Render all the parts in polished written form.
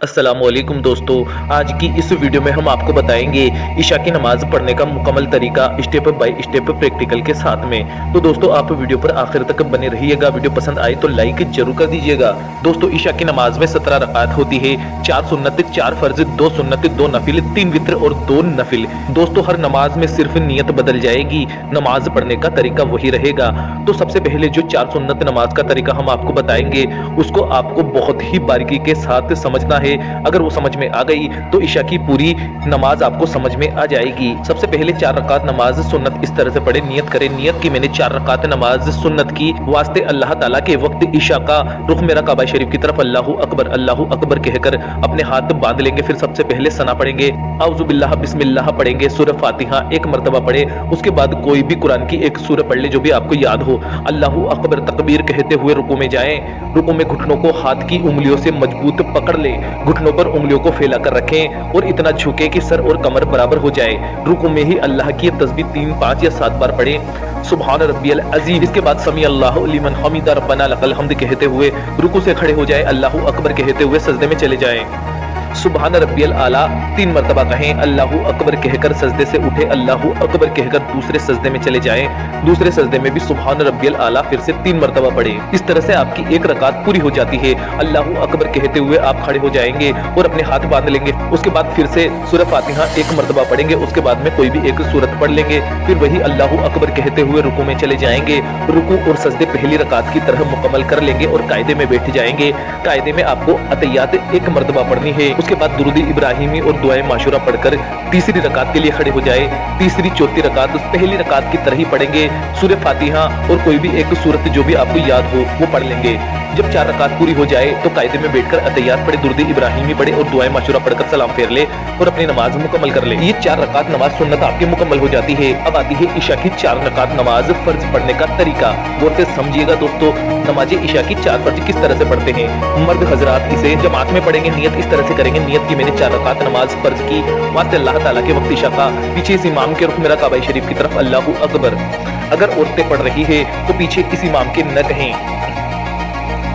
अस्सलामुअलैकुम दोस्तों, आज की इस वीडियो में हम आपको बताएंगे इशा की नमाज पढ़ने का मुकम्मल तरीका स्टेप बाय स्टेप प्रैक्टिकल के साथ में। तो दोस्तों आप वीडियो पर आखिर तक बने रहिएगा। वीडियो पसंद आए तो लाइक जरूर कर दीजिएगा। दोस्तों इशा की नमाज में 17 रकात होती है, 4 सुन्नत, 4 फर्ज, 2 सुन्नत, 2 नफिल, 3 वित्र और 2 नफिल। दोस्तों हर नमाज में सिर्फ नियत बदल जाएगी, नमाज पढ़ने का तरीका वही रहेगा। तो सबसे पहले जो 4 सुन्नत नमाज का तरीका हम आपको बताएंगे उसको आपको बहुत ही बारीकी के साथ समझना है। अगर वो समझ में आ गई तो इशा की पूरी नमाज आपको समझ में आ जाएगी। सबसे पहले 4 रकात नमाज सुन्नत इस तरह से पढ़े, नियत करें। नियत की मैंने 4 रकात नमाज सुन्नत की वास्ते अल्लाह ताला के वक्त इशा का रुख मेरा काबा शरीफ की तरफ अल्लाहू अकबर कहकर अपने हाथ बांध लेंगे। फिर सबसे पहले सना पढ़ेंगे, औज़ु बिल्लाह बिस्मिल्लाह पढ़ेंगे, सूरह फातिहा एक मरतबा पढ़े। उसके बाद कोई भी कुरान की एक सूरह पढ़ ले जो भी आपको याद हो। अल्लाहू अकबर तकबीर कहते हुए रुकू में जाएं। रुकू में घुटनों को हाथ की उंगलियों से मजबूत पकड़ ले, घुटनों पर उंगलियों को फैला कर रखें और इतना झुके कि सर और कमर बराबर हो जाए। रुकू में ही अल्लाह की तस्बीह 3, 5 या 7 बार पढ़े, सुभान रब्बियल अज़ीम। इसके बाद समी अल्लाहु लिमन हमीदा रब्बना लकल हम्द कहते हुए रुकू से खड़े हो जाए, अल्लाहू अकबर कहते हुए सजदे में चले जाएं। सुभान रब्बियल आला 3 मरतबा कहें, अल्लाहू अकबर कहकर सजदे से उठे, अल्लाहू अकबर कहकर दूसरे सजदे में चले जाएं। दूसरे सजदे में भी सुभान रब्बियल आला फिर से 3 मरतबा पढ़े। इस तरह से आपकी एक रकात पूरी हो जाती है। अल्लाहू अकबर कहते हुए आप खड़े हो जाएंगे और अपने हाथ बांध लेंगे। उसके बाद फिर से सूरह फातिहा एक मरतबा पढ़ेंगे। उसके बाद में कोई भी एक सूरत पढ़ लेंगे। फिर वही अल्लाहू अकबर कहते हुए रुकू में चले जाएंगे। रुकू और सजदे पहली रकात की तरह मुकम्मल कर लेंगे और कायदे में बैठ जाएंगे। कायदे में आपको अतहियात एक मरतबा पढ़नी है। उसके बाद दुरूद इब्राहिमी और दुआए माशूरा पढ़कर तीसरी रकात के लिए खड़े हो जाए। तीसरी चौथी रकात उस पहली रकात की तरह ही पढ़ेंगे। सूरह फातिहा और कोई भी एक सूरत जो भी आपको याद हो वो पढ़ लेंगे। जब 4 रकात पूरी हो जाए तो कायदे में बैठकर अतहियात पढ़े, दुरूद इब्राहिमी पढ़े और दुआए माशूरा पढ़कर सलाम फेर ले और अपनी नमाज मुकम्मल कर ले। ये 4 रकात नमाज सुन्नत आपकी मुकम्मल हो जाती है। अब आती है इशा की 4 रकात नमाज फर्ज पढ़ने का तरीका। गौर से समझिएगा दोस्तों, नमाज इशा की 4 फर्ज किस तरह से पढ़ते हैं। मर्द हजरात इसे जमात में पढ़ेंगे, नियत इस तरह से करेंगे। नियत की मैंने 4 रकात नमाज फर्ज की वास्ते अल्लाह ताला के वक्त इशा का, पीछे इस इमाम के रुख मेरा काबा शरीफ की तरफ अल्लाहू अकबर। अगर औरतें पढ़ रही है तो पीछे इस इमाम के न कहें।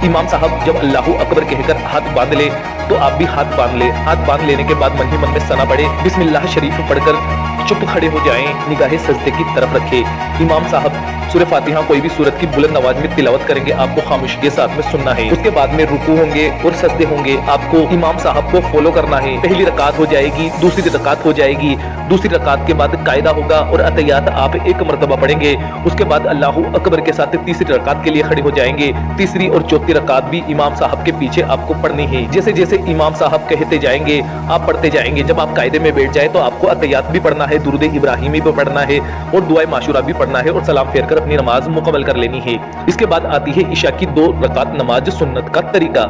इमाम साहब जब अल्लाहू अकबर कहकर हाथ बांध ले तो आप भी हाथ बांध ले। हाथ बांध लेने के बाद मन ही मन में सना पढ़े, बिस्मिल्लाह शरीफ पढ़कर चुप खड़े हो जाएं, निगाहें सजदे की तरफ रखे। इमाम साहब सूरह फातिहा कोई भी सूरत की बुलंद आवाज में तिलावत करेंगे, आपको खामोशी के साथ में सुनना है। उसके बाद में रुकू होंगे और सजदे होंगे, आपको इमाम साहब को फॉलो करना है। पहली रकात हो जाएगी, दूसरी रकात हो जाएगी, दूसरी रकात के बाद कायदा होगा और अतहियात आप एक मरतबा पढ़ेंगे। उसके बाद अल्लाहू अकबर के साथ तीसरी रकात के लिए खड़े हो जाएंगे। तीसरी और चौथी रकात भी इमाम साहब के पीछे आपको पढ़नी है। जैसे जैसे इमाम साहब कहते जाएंगे आप पढ़ते जाएंगे। जब आप कायदे में बैठ जाए तो आपको अतहियात भी पढ़ना है, दुरूद इब्राहिमी भी पढ़ना है और दुआए माशूरा भी पढ़ना है और सलाम फेर कर अपनी नमाज मुकम्मल कर लेनी है। इसके बाद आती है इशा की 2 रकात नमाज सुन्नत का तरीका।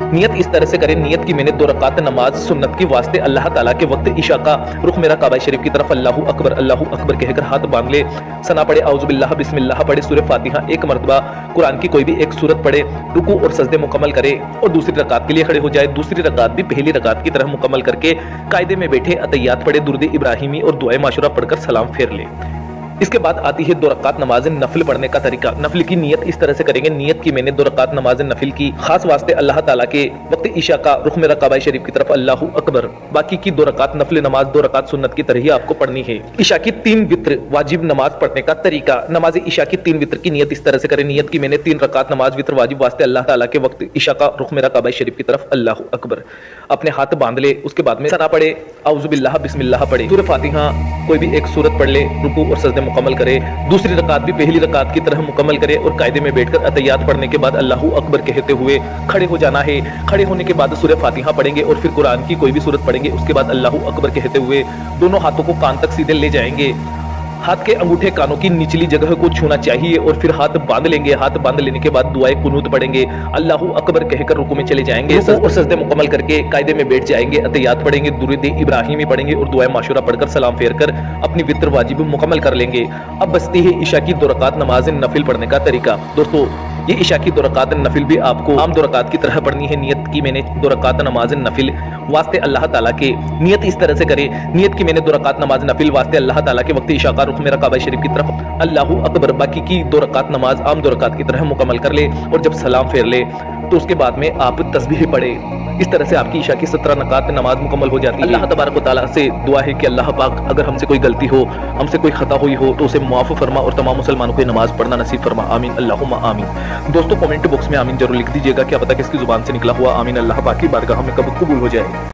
नियत इस तरह से करें। नियत की मैंने 2 रकात नमाज सुन्नत की वास्ते अल्लाह ताला के वक्त इशा का रुख मेरा काबा शरीफ की तरफ अल्लाहू अकबर कहकर हाथ बांध ले, सना पढ़े, औज़ु बिल्लाह बिस्मिल्लाह पढ़े, सूरह फातिहा एक मरतबा, कुरान की कोई भी एक सूरत पढ़े, रुकू और सजदे मुकम्मल करे और दूसरी रकात के लिए खड़े हो जाए। दूसरी रकात भी पहली रकात की तरह मुकम्मल करके कायदे में बैठे अतहियात पढ़े, दुरूद इब्राहिमी और दुआए माशूरा पढ़कर सलाम फेर ले। इसके बाद आती है 2 रकात नमाज नफिल पढ़ने का तरीका। नफिल की नियत इस तरह से करेंगे। नियत की मैंने 2 रकात नमाज नफिल की खास वास्ते अल्लाह ताला के वक्त इशा का रुख मेरा काबा शरीफ की तरफ अल्लाहू अकबर। बाकी की 2 रकात नफिल नमाज 2 रकात सुन्नत की तरह ही आपको पढ़नी है। इशा की 3 वित्र वाजिब नमाज पढ़ने का तरीका। नमाज इशा की 3 वित्र की नियत इस तरह से करें। नियत की मैंने 3 रकात नमाज वित्र वाजिब वास्ते अल्लाह ताला के वक्त इशा का रुख मेरा काबा शरीफ की तरफ अल्लाहू अकबर। अपने हाथ बांध ले, उसके बाद में सना पढ़े, औज़ु बिल्लाह बिस्मिल्लाह पढ़े, सूरह फातिहा कोई भी एक सूरत पढ़ ले, रुकू और सजदे मुकम्मल करे। दूसरी रकात भी पहली रकात की तरह मुकम्मल करे और कायदे में बैठकर अतहियात पढ़ने के बाद अल्लाहू अकबर कहते हुए खड़े हो जाना है। खड़े होने के बाद सूरह फातिहा पढ़ेंगे और फिर कुरान की कोई भी सूरत पढ़ेंगे। उसके बाद अल्लाहू अकबर कहते हुए दोनों हाथों को कान तक सीधे ले जाएंगे। हाथ के अंगूठे कानों की निचली जगह को छूना चाहिए और फिर हाथ बांध लेंगे। हाथ बांध लेने के बाद दुआए कुनूत पढ़ेंगे, अल्लाहू अकबर कहकर रुकू में चले जाएंगे और सजदे मुकम्मल करके कायदे में बैठ जाएंगे। अतहियात पढ़ेंगे, दुरूद इब्राहिमी पढ़ेंगे और दुआए माशूरा पढ़कर सलाम फेर कर अपनी वित्र वाजिब मुकम्मल कर लेंगे। अब बचती है इशा की 2 रकात नमाज नफिल पढ़ने का तरीका। दोस्तों ये इशा की 2 रकात नफिल भी आपको आम 2 रकात की तरह पढ़नी है। नियत की मैंने 2 रकात नमाज नफिल वास्ते अल्लाह ताला के, नियत इस तरह से करें। नियत की मैंने 2 रकात नमाज नफिल वास्ते अल्लाह ताला के वक्त इशा का रुख मेरा काबा शरीफ की तरफ अल्लाहू अकबर। बाकी की 2 रकात नमाज आम 2 रकात की तरह मुकम्मल कर ले और जब सलाम फेर ले तो उसके बाद में आप तस्बीह पढ़े, اس طرح سے آپ کی عشاء کی 17 رکعات نماز مکمل ہو جاتی ہے۔ اللہ تبارک و تعالیٰ سے دعا ہے کہ اللہ پاک اگر ہم سے کوئی غلطی ہو، ہم سے کوئی خطا ہوئی ہو تو اسے معاف فرما اور تمام مسلمانوں کو نماز پڑھنا نصیب فرما، آمین اللہم آمین۔ دوستو کمنٹ باکس میں آمین ضرور لکھ دیجیے گا، کیا پتہ کس کی زبان سے نکلا ہوا آمین اللہ پاک کی بارگاہ میں کب قبول ہو جائے۔